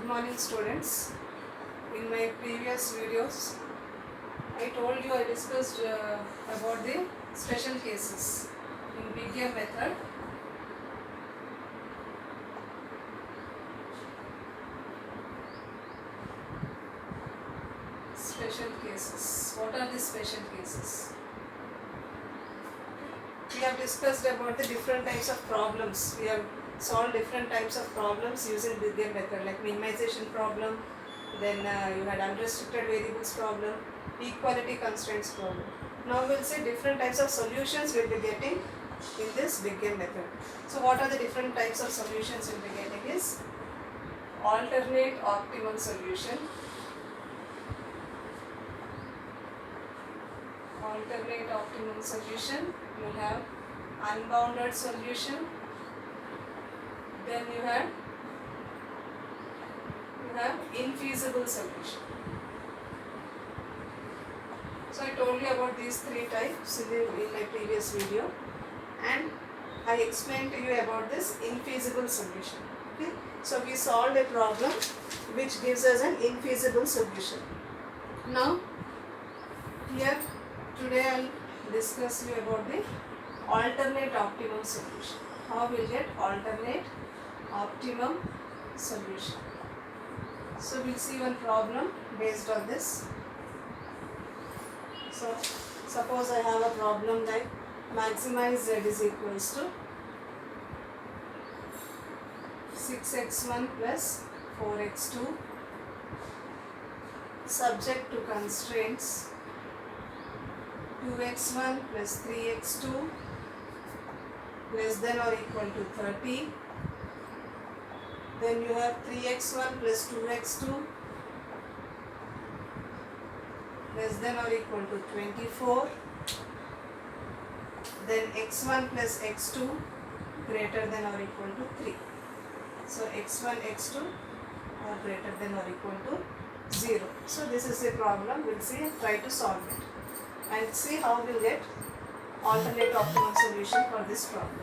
Good morning students. In my previous videos, I told you I discussed about the special cases in Big M method. Special cases. What are the special cases? We have discussed about the different types of problems. We have solved different types of problems using Big M method, like minimization problem, then you had unrestricted variables problem, equality constraints problem. Now we'll see different types of solutions we'll be getting in this Big M method. So what are the different types of solutions we'll be getting is alternate optimum solution, alternate optimum solution, you have unbounded solution, then you have infeasible solution. So I told you about these three types in my previous video, and I explained to you about this infeasible solution. Okay? So we solved a problem which gives us an infeasible solution. Now here today I will discuss you about the alternate optimum solution. How we'll get alternate optimum solution. So we'll see one problem based on this. So suppose I have a problem like maximize z is equals to 6x1 plus 4x2 subject to constraints 2x1 plus 3x2 less than or equal to 30. Then you have 3x1 plus 2x2 less than or equal to 24. Then x1 plus x2 greater than or equal to 3. So x1, x2 are greater than or equal to 0. So this is a problem. We'll see, try to solve it and see how we'll get alternate optimum solution for this problem.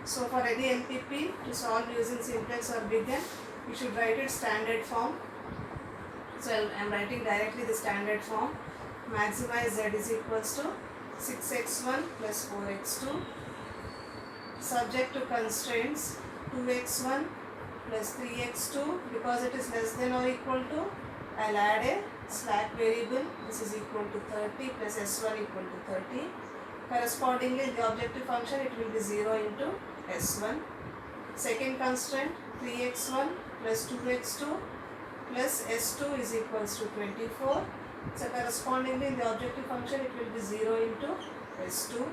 So for any LPP to solve using simplex or Big M, you should write it standard form. So I am writing directly the standard form. Maximize z is equals to 6x1 plus 4x2 subject to constraints 2x1 plus 3x2. Because it is less than or equal to, I will add a slack variable. This is equal to 30 plus s1 equal to 30. Correspondingly, the objective function, it will be 0 into s1. Second constraint 3x1 plus 2x2 plus s2 is equals to 24. So correspondingly, the objective function, it will be 0 into s2.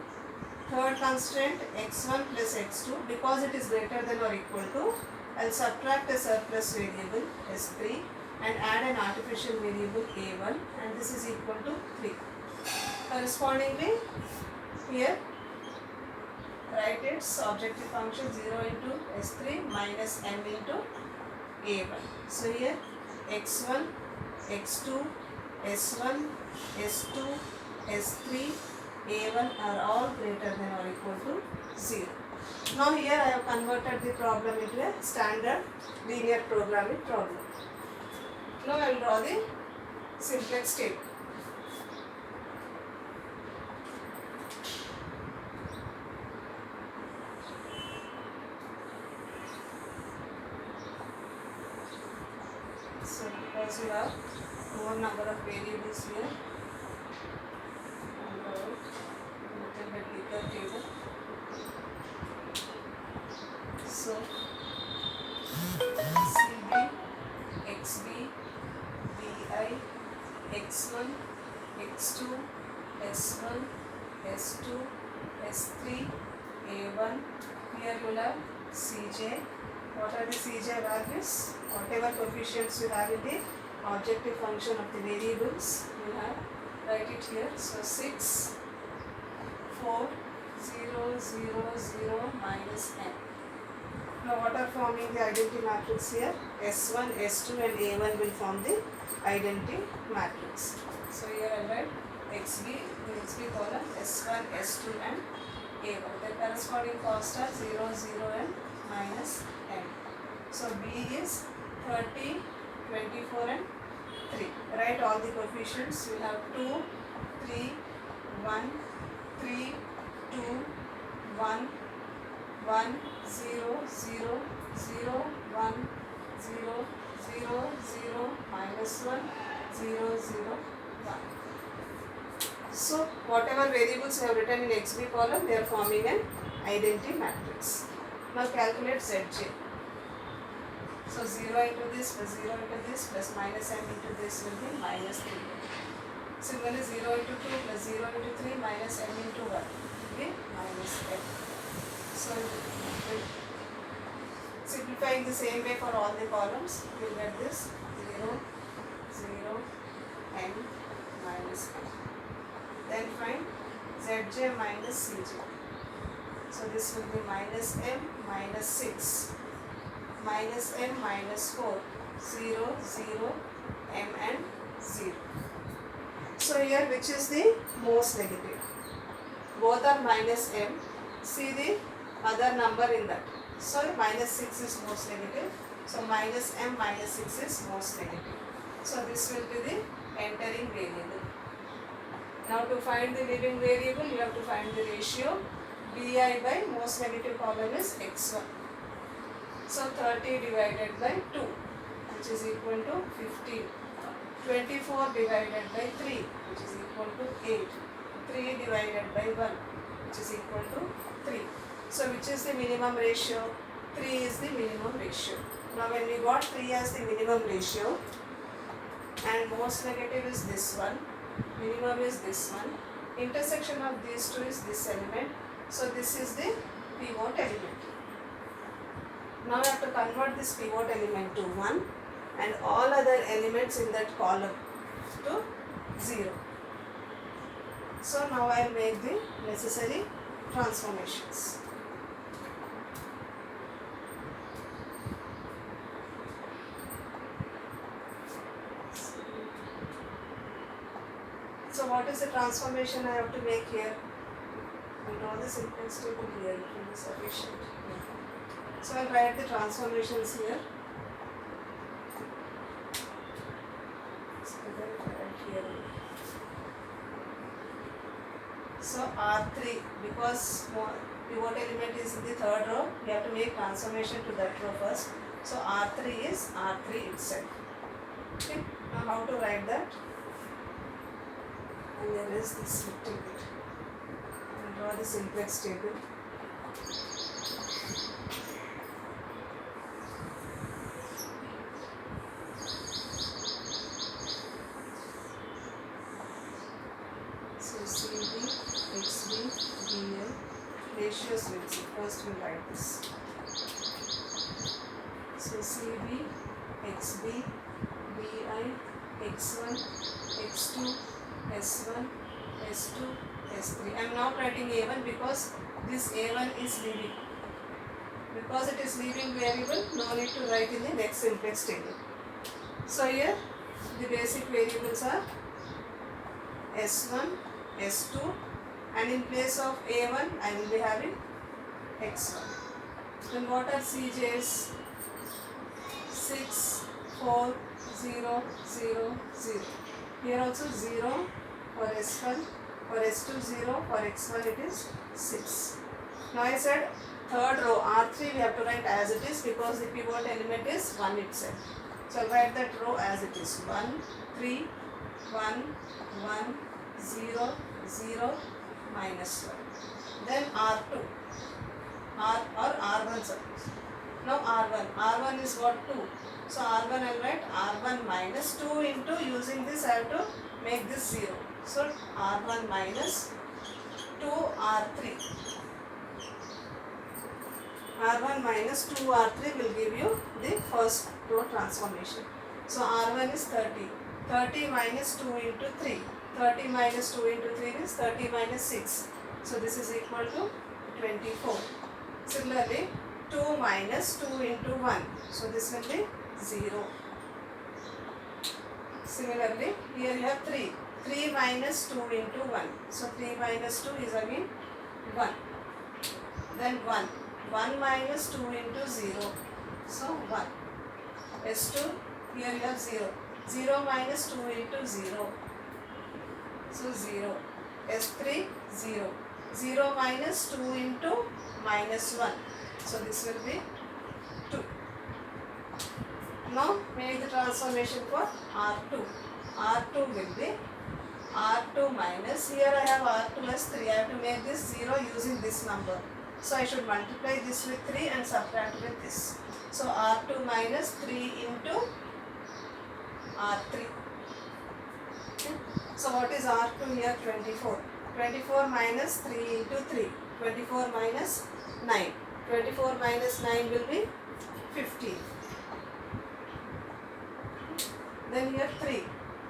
Third constraint x1 plus x2. Because it is greater than or equal to, I will subtract a surplus variable s3 and add an artificial variable a1, and this is equal to 3. Correspondingly, here write its objective function 0 into s3 minus m into a1. So here x1, x2, s1, s2, s3, a1 are all greater than or equal to 0. Now here I have converted the problem into a standard linear programming problem. Now I will draw the simplex table. So because you have more number of variables here, and little bit bigger table. So CB, XB, BI, X1, X2, S1, S2, S3, A1. Here you will have CJ. What are the CJ values? Whatever coefficients you have in the objective function of the variables, you have, write it here. So 6, 4, 0, 0, 0, minus n. Now what are forming the identity matrix here? S1, S2 and A1 will form the identity matrix. So here I write XB, XB column, S1, S2 and A1. The corresponding cost are 0, 0 and minus n. So B is 30, 24 and 3. Write all the coefficients. We have 2, 3, 1, 3, 2, 1, 1, 0, 0, 0, 1, 0, 0, 0, minus 1, 0, 0, 1. So whatever variables you have written in XB column, they are forming an identity matrix. Now calculate Zj. So 0 into this plus 0 into this plus minus m into this will be minus 3. Similarly 0 into 2 plus 0 into 3 minus m into 1 will be minus m. So simplifying the same way for all the columns, you will get this 0, 0, m minus m. Then find Zj minus Cj. So this will be minus m minus 6. Minus m minus 4, 0, 0, m and 0. So here which is the most negative? Both are minus m. See the other number in that. So minus 6 is most negative. So minus m minus 6 is most negative. So this will be the entering variable. Now to find the leading variable, you have to find the ratio. Bi by most negative column is x1. So 30 divided by 2, which is equal to 15. 24 divided by 3, which is equal to 8. 3 divided by 1, which is equal to 3. So which is the minimum ratio? 3 is the minimum ratio. Now when we got 3 as the minimum ratio and most negative is this one, minimum is this one, intersection of these two is this element. So this is the pivot element. Now we have to convert this pivot element to 1 and all other elements in that column to 0. So now I will make the necessary transformations. So what is the transformation I have to make here? I draw the simplex table here, it will be sufficient. So I will write the transformations here. So R3, because pivot element is in the third row, we have to make transformation to that row first. So R3 is R3 itself. Okay. Now how to write that? And there is this little bit. I will draw the simplex table. So CB, XB, BL, ratios will see. First we will write this. So CB, XB, BI, X1, X2, S1, S2, S3. I am not writing A1 because this A1 is leading. Because it is leading variable, no need to write in the next simplex table. So here the basic variables are S1, S2, and in place of A1 I will be having X1. Then what are CJs? 6, 4, 0, 0, 0. Here also 0 for S1, for S2 0, for X1 it is 6. Now I said third row R3 we have to write as it is because the pivot element is 1 itself. So I will write that row as it is. 1, 3, 1, 1, 0, 0, minus 1. Then R2, R1 suppose. Now R1 is what? 2. So R1 I will write R1 minus 2 into, using this I have to make this 0. So R1 minus 2 R3. R1 minus 2 R3 will give you the first row transformation. So R1 is 30. 30 minus 2 into 3. 30 minus 2 into 3 is 30 minus 6. So this is equal to 24. Similarly, 2 minus 2 into 1. So this will be 0. Similarly, here you have 3. 3 minus 2 into 1. So 3 minus 2 is again 1. Then 1. 1 minus 2 into 0. So 1. S2, here you have 0. 0 minus 2 into 0. So 0. S3, 0. 0 minus 2 into minus 1. So this will be 2. Now make the transformation for R2. R2 will be R2 minus, here I have R2 as 3. I have to make this 0 using this number. So I should multiply this with 3 and subtract with this. So R2 minus 3 into R3. Okay. So what is R2 here? 24. 24 minus 3 into 3. 24 minus 9. 24 minus 9 will be 15. Then here 3.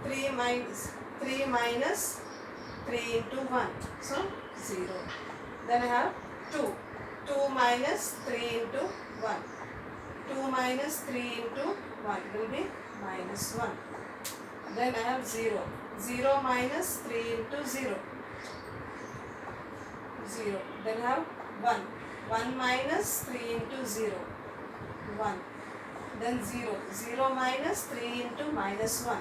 3 minus 3 into 1. So 0. Then I have 2. 2 minus 3 into 1. 2 minus 3 into 1 will be minus 1. Then I have 0. 0 minus 3 into 0. 0. Then I have 1. 1 minus 3 into 0. 1. Then 0. 0 minus 3 into minus 1.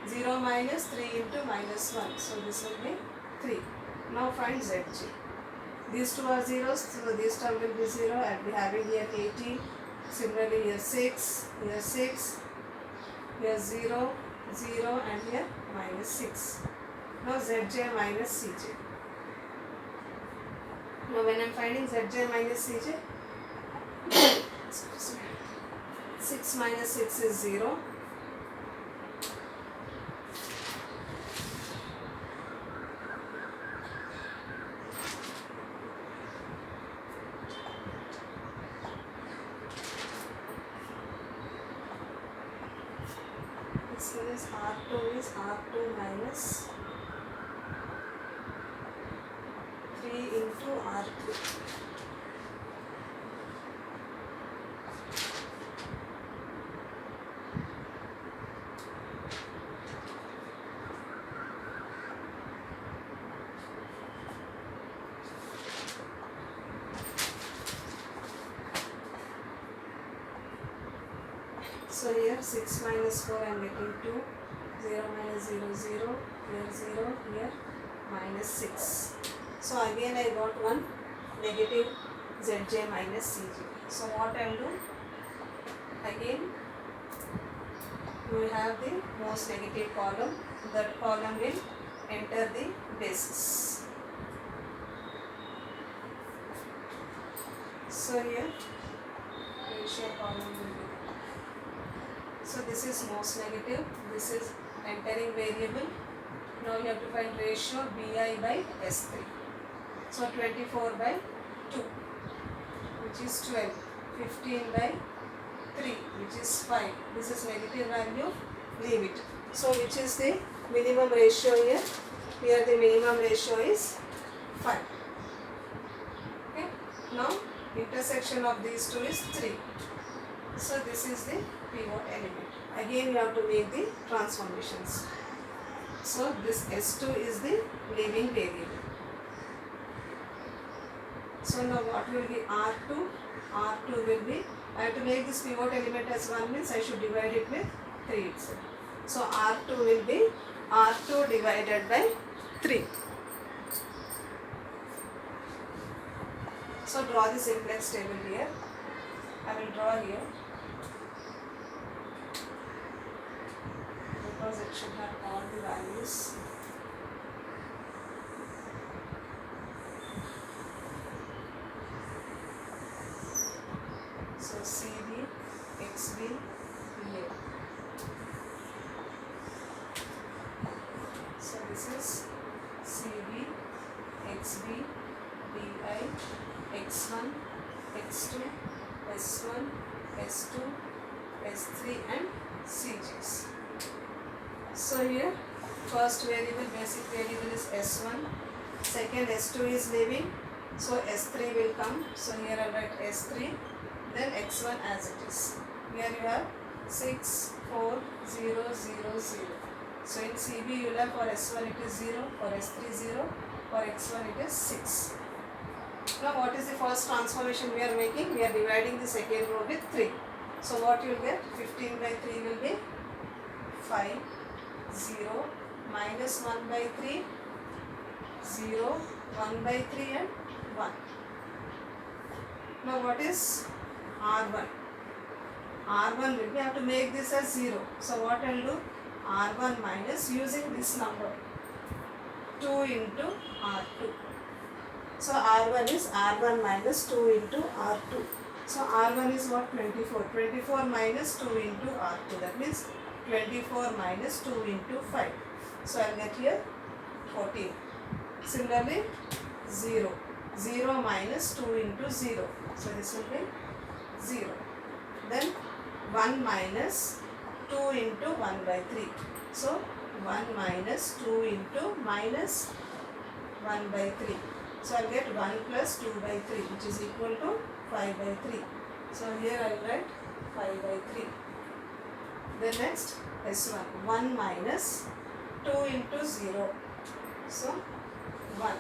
0 minus 3 into minus 1. So this will be 3. Now find Zg. These two are zeros, so this term will be 0. I will be having here 18. Similarly here 6, here 6, here 0, 0 and here minus 6. Now Zj minus Cj. Now when I am finding Zj minus Cj, 6 minus 6 is 0. This one is R2 minus 3 into R3. So here 6 minus 4 I am getting 2, 0 minus 0, 0, here 0, here minus 6. So again I got one negative Zj minus Cj. So what I will do? Again we will have the most negative column. That column will enter the basis. So here ratio column will be. So this is most negative, this is entering variable. Now you have to find ratio Bi by S3. So 24 by 2, which is 12, 15 by 3, which is 5. This is negative value, leave it. So which is the minimum ratio here? Here the minimum ratio is 5. Okay. Now intersection of these two is 3. So this is the pivot element. Again you have to make the transformations. So this S2 is the leaving variable. So now what will be R2? R2 will be, I have to make this pivot element as 1 means I should divide it with 3 itself. So R2 will be R2 divided by 3. So draw the simplex table here. I will draw here. Because it should have all the values. So CB, XB, BA. So this is CB, XB, BI, X1, X2, S1, S2, S3 and CGs. So here first variable, basic variable is S1, second S2 is leaving, so S3 will come. So here I will write S3, then X1 as it is. Here you have 6, 4, 0, 0, 0. So in CB you will have for S1 it is 0, for S3 0, for X1 it is 6. Now what is the first transformation we are making? We are dividing the second row with 3. So what you will get? 15 by 3 will be 5, 0, minus 1 by 3, 0, 1 by 3 and 1. Now what is R1? R1 will be, I have to make this as 0. So what I will do? R1 minus using this number 2 into R2. So R1 is R1 minus 2 into R2. So R1 is what? 24. 24 minus 2 into R2. That means 24 minus 2 into 5. So I will get here 14. Similarly 0. 0 minus 2 into 0. So this will be 0. Then 1 minus 2 into 1 by 3. So 1 minus 2 into minus 1 by 3. So I will get 1 plus 2 by 3, which is equal to 5 by 3. So here I will write 5 by 3. Then next S1. 1 minus 2 into 0. So 1.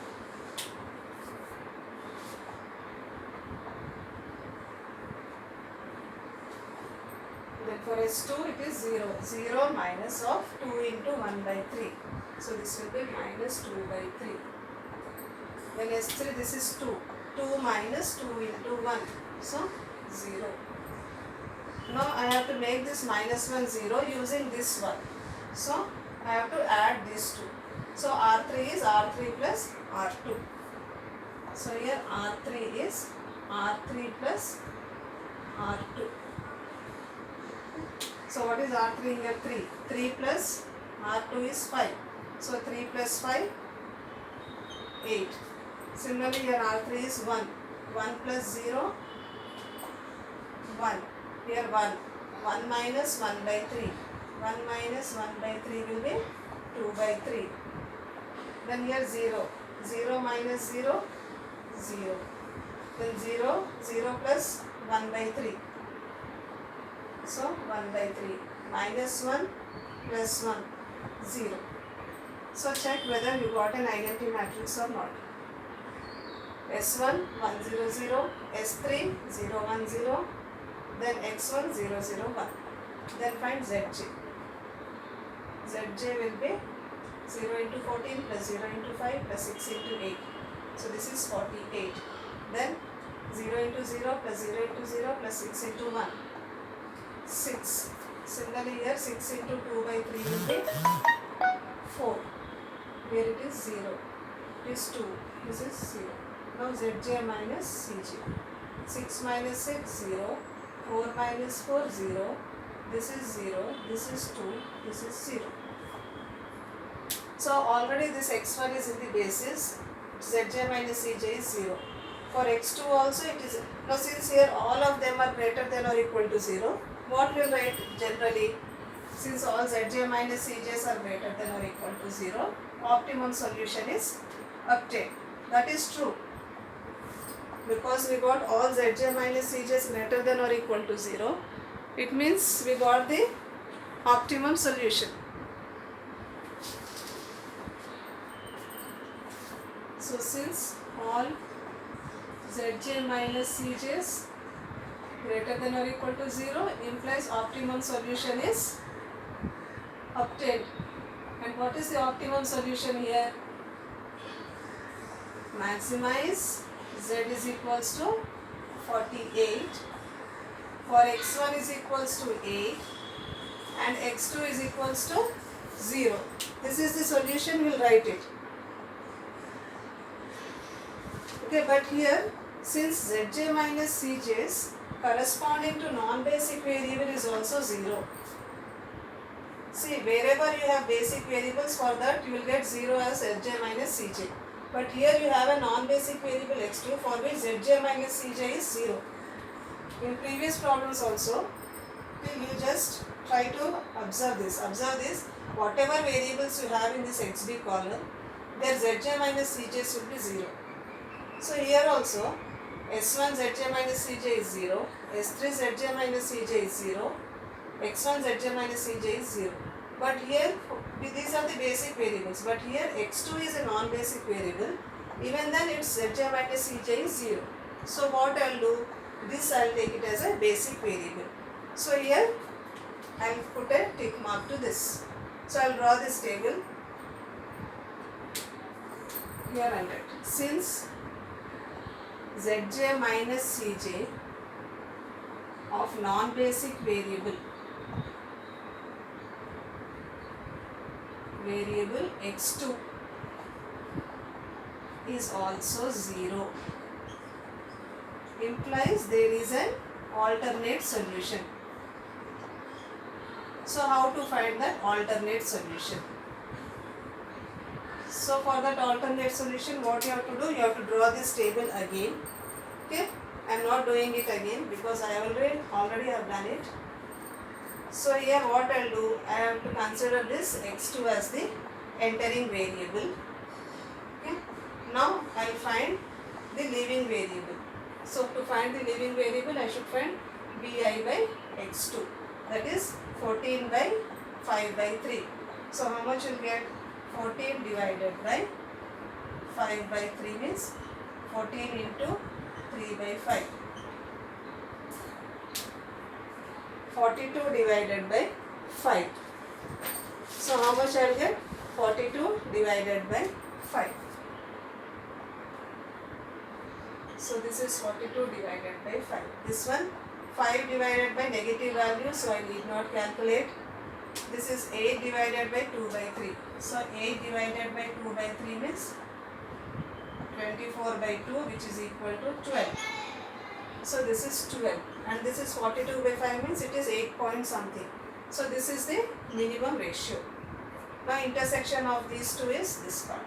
Then for S2 it is 0. 0 minus of 2 into 1 by 3. So this will be minus 2 by 3. Then S3 this is 2. 2 minus 2 into 1. So 0. Now I have to make this minus 1 0 using this one. So I have to add these two. So R3 is R3 plus R2. So here R3 is R3 plus R2. So what is R3 here? 3. 3 plus R2 is 5. So 3 plus 5, 8. Similarly here R3 is 1. 1 plus 0, 1. Here 1. 1 minus 1 by 3. 1 minus 1 by 3 will be 2 by 3. Then here 0. 0 minus 0, 0. Then 0, 0 plus 1 by 3. So 1 by 3. Minus 1 plus 1, 0. So check whether you got an identity matrix or not. S1 1 0 0, S3 0 1 0, then X1 0 0 1. Then find Zj. Zj will be 0 into 14 plus 0 into 5 plus 6 into 8. So this is 48. Then 0 into 0 plus 0 into 0 plus 6 into 1. 6. Similarly here 6 into 2 by 3 will be 4. Here it is 0. It is 2. This is 0. Now Zj minus Cj. 6 minus 6, 0. 4 minus 4, 0. This is 0. This is 2. This is 0. So already this x1 is in the basis. Zj minus Cj is 0. For x2 also it is. Now since here all of them are greater than or equal to 0, what we will write generally? Since all Zj minus Cj's are greater than or equal to 0, optimum solution is obtained. That is true. Because we got all Zj minus Cj's greater than or equal to 0, it means we got the optimum solution. So since all Zj minus Cj's greater than or equal to 0 implies optimum solution is obtained. And what is the optimum solution here? Maximize Z is equals to 48, for x1 is equals to 8 and x2 is equals to 0. This is the solution, we will write it. Okay, but here since Zj minus Cj's corresponding to non-basic variable is also 0. See, wherever you have basic variables, for that you will get 0 as Zj minus Cj. But here you have a non-basic variable x2 for which Zj minus Cj is 0. In previous problems also, you just try to observe this. Observe this, whatever variables you have in this xb column, their Zj minus Cj should be 0. So here also, S1 Zj minus Cj is 0, S3 Zj minus Cj is 0, X1 Zj minus Cj is 0. But here, these are the basic variables, but here x2 is a non-basic variable, even then its Zj minus Cj is 0. So what I will do, this I will take it as a basic variable. So here I will put a tick mark to this. So I will draw this table. Here I'll write, since Zj minus Cj of non-basic variable x2 is also 0, implies there is an alternate solution. So how to find that alternate solution? So for that alternate solution, what you have to do, you have to draw this table again. Okay, I am not doing it again because I already have done it. So here what I will do, I have to consider this x2 as the entering variable. Okay, now I will find the leaving variable. So to find the leaving variable, I should find bi by x2, that is 14 by 5 by 3. So how much you will get? 14 divided by 5 by 3 means 14 into 3 by 5. 42 divided by 5. So how much I will get? 42 divided by 5. So this is 42 divided by 5. This one 5 divided by negative value, so I need not calculate. This is 8 divided by 2 by 3. So 8 divided by 2 by 3 means 24 by 2, which is equal to 12. So this is 12 and this is 42 by 5 means it is 8 point something. So this is the minimum ratio. Now intersection of these two is this part.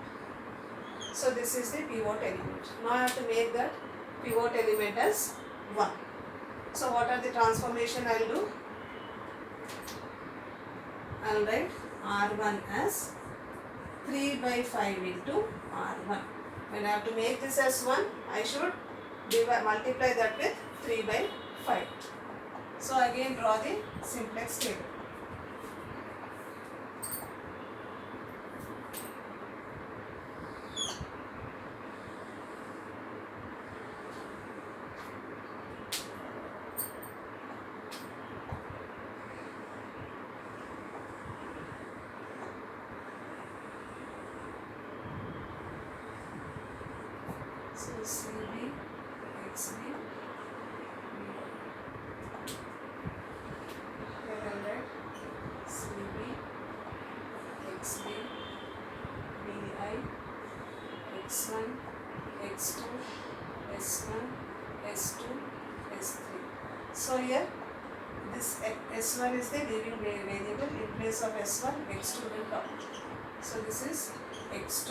So this is the pivot element. Now I have to make that pivot element as 1. So what are the transformation I will do? I will write R1 as 3 by 5 into R1. When I have to make this as 1, I should multiply that with 3 by 5. So again draw the simplex table. So CB, XB, CB, XB, BI, X1, X2, S1, S2, S3. So here this S1 is the leaving variable. In place of S1, X2 will come. So this is X2.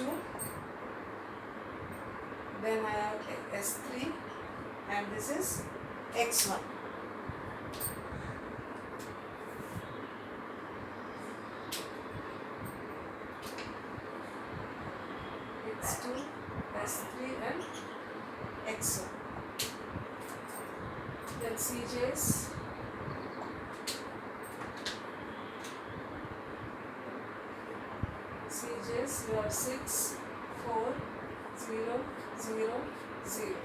Then I have S3 and this is X1. X2, S3 and X1. Then CJs. CJs, you have 6, 4, 0, 0, 0.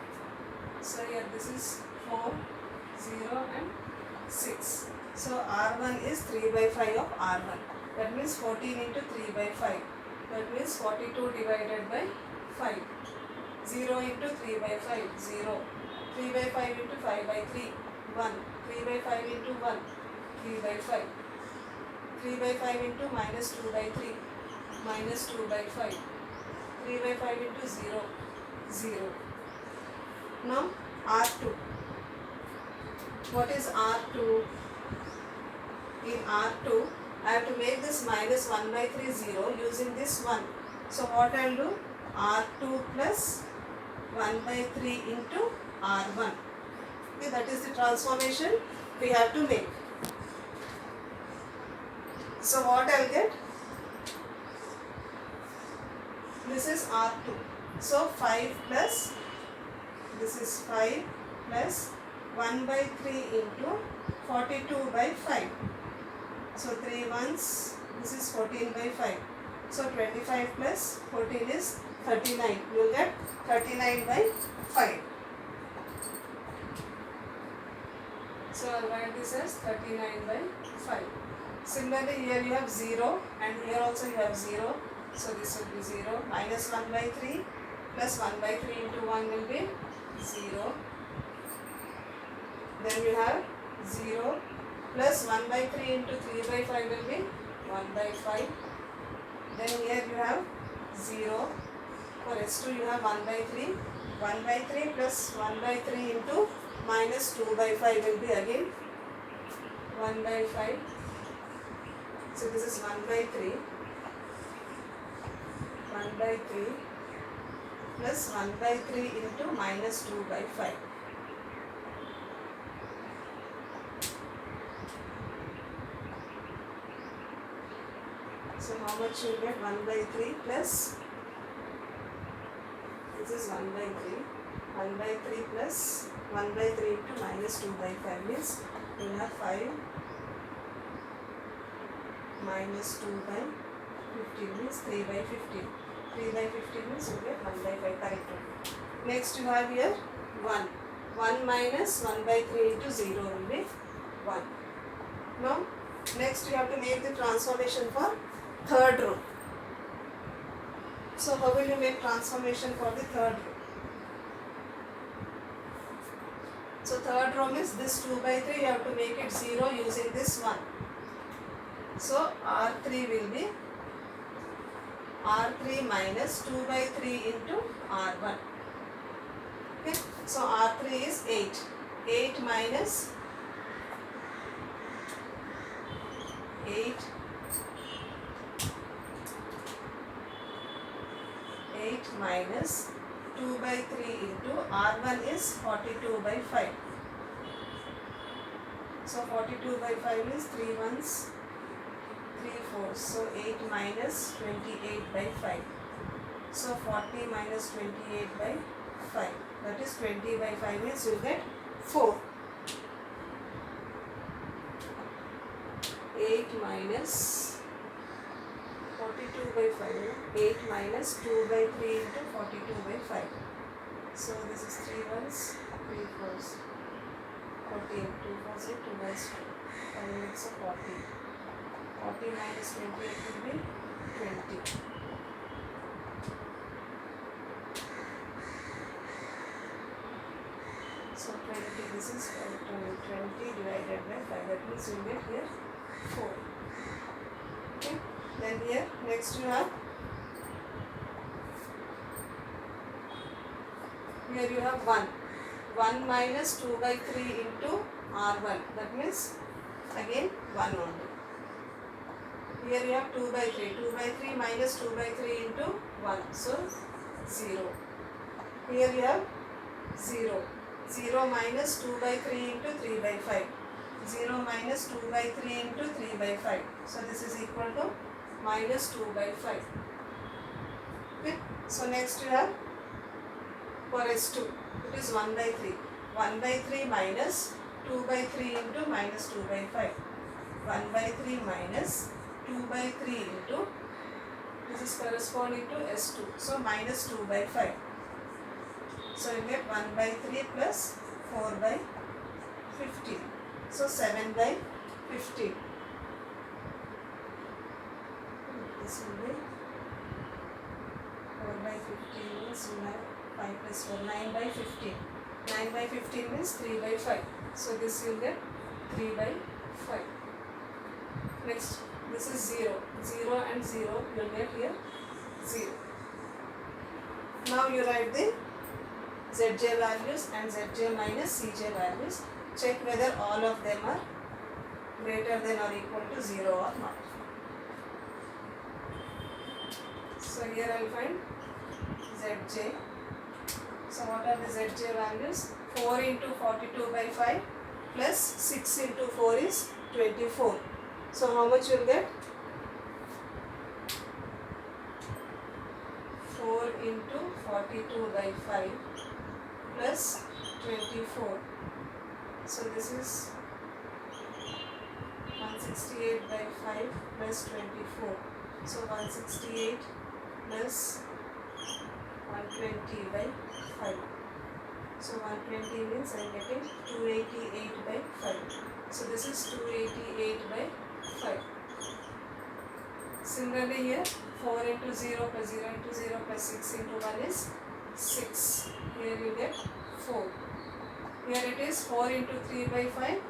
So here this is 4, 0 and 6. So R1 is 3 by 5 of R1. That means 14 into 3 by 5. That means 42 divided by 5. 0 into 3 by 5, 0. 3 by 5 into 5 by 3, 1. 3 by 5 into 1, 3 by 5. 3 by 5 into minus 2 by 3, minus 2 by 5. 3 by 5 into 0, 0. Now R2. What is R2? In R2, I have to make this minus 1 by 3 0 using this 1. So what I will do? R2 plus 1 by 3 into R1. Okay, that is the transformation we have to make. So what I will get? This is R2. So 5 plus, this is 5 plus 1 by 3 into 42 by 5. So 3 ones, this is 14 by 5. So 25 plus 14 is 39. You will get 39 by 5. So I'll write this as 39 by 5. Similarly, here you have 0 and here also you have 0. So this will be 0. Minus 1 by 3 plus 1 by 3 into 1 will be 0. Then you have 0 plus 1 by 3 into 3 by 5 will be 1 by 5. Then here you have 0. For S2 you have 1 by 3. 1 by 3 plus 1 by 3 into minus 2 by 5 will be again 1 by 5. So this is 1 by 3. 1 by 3 plus 1 by 3 into minus 2 by 5. So how much you get? 1 by 3 plus, this is 1 by 3. 1 by 3 plus 1 by 3 into minus 2 by 5 means you have 5 minus 2 by 15 means 3 by 15. 3 by 15 means you get 1 by 5, correct one. Next you have here 1. 1 minus 1 by 3 into 0 will be 1. Now next you have to make the transformation for third row. So how will you make transformation for the third row? So third row means this 2 by 3 you have to make it 0 using this 1. So R3 will be R3 minus 2 by 3 into R1. Okay. So R3 is 8. 8 minus 8 minus 2 by 3 into R1 is 42 by 5. So 42 by 5 means 3 ones, 3 fours. So 8 minus 28 by 5. So 40 minus 28 by 5. That is 20 by 5 means you get 4. 8 minus 42 by 5, 8 minus 2 by 3 into 42 by 5. So this is 3 ones, 3 fours, 14, 2 fours, 8, 2 by 2, 5 minutes of 40. 40 minus 28 will be 20. So 20, this is 20 divided by 5, that means you get here 4. Okay. Then here next you have, here you have 1. 1 minus 2 by 3 into R1, that means again 1 only. Here you have 2 by 3. 2 by 3 minus 2 by 3 into 1, so 0. Here you have 0. 0 minus 2 by 3 into 3 by 5. 0 minus 2 by 3 into 3 by 5. So this is equal to minus 2 by 5. Okay. So next you have for S2, it is 1 by 3. 1 by 3 minus 2 by 3 into minus 2 by 5. 1 by 3 minus 2 by 3 into, this is corresponding to S2. So minus 2 by 5. So you get 1 by 3 plus 4 by 15. So 7 by 15. This will be 4 by 15 means you have 5 plus 4, 9 by 15. 9 by 15 means 3 by 5. So this you will get 3 by 5. Next, this is 0. 0 and 0 you will get here 0. Now you write the Zj values and Zj minus Cj values. Check whether all of them are greater than or equal to 0 or not. So here I will find Zj. So what are the Zj values? 4 into 42 by 5 plus 6 into 4 is 24. So how much you will get? 4 into 42 by 5 plus 24. So this is 168 by 5 plus 24. So 168 plus 120 by 5. So 120 means I am getting 288 by 5. So this is 288 by 5. Similarly here 4 into 0 plus 0 into 0 plus 6 into 1 is 6. Here you get 4. Here it is 4 into 3 by 5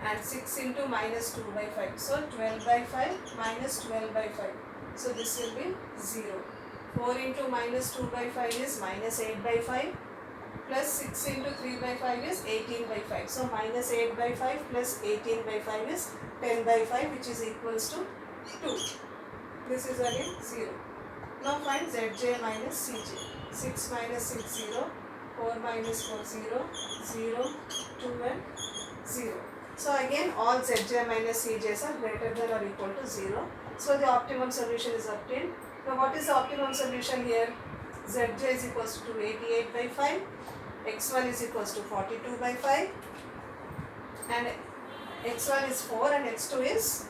and 6 into minus 2 by 5. So 12 by 5 minus 12 by 5. So this will be 0. 4 into minus 2 by 5 is minus 8 by 5 plus 6 into 3 by 5 is 18 by 5. So minus 8 by 5 plus 18 by 5 is 10 by 5, which is equals to 2. This is again 0. Now find Zj minus Cj. 6 minus 6 0, 4 minus 4 0, 0, 2 and 0. So again all Zj minus Cj's are greater than or equal to 0. So the optimum solution is obtained. Now what is the optimum solution here? Zj is equals to 288 by 5, x1 is equals to 42 by 5 and x1 is 4 and x2 is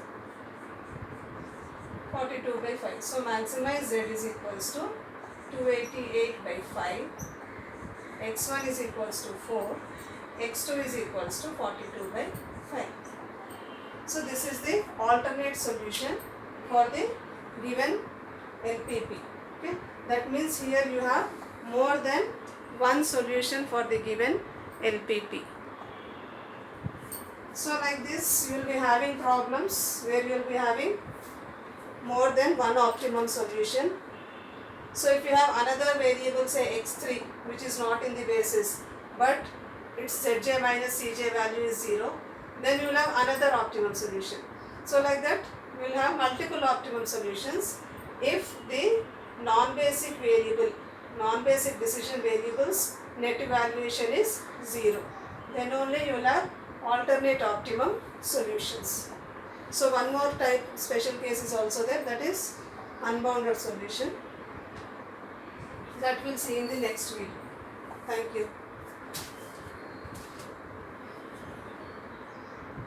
42 by 5. So maximize z is equals to 288 by 5, x1 is equals to 4, x2 is equals to 42 by 5. So this is the alternate solution for the given LPP. Okay? That means here you have more than one solution for the given LPP. So like this you will be having problems where you will be having more than one optimum solution. So if you have another variable, say x3, which is not in the basis, but its Zj minus Cj value is 0, then you will have another optimum solution. So like that we will have multiple optimum solutions if the non-basic variable, non-basic decision variables net evaluation is 0. Then only you will have alternate optimum solutions. So one more type special case is also there, that is unbounded solution, that we'll see in the next video. Thank you.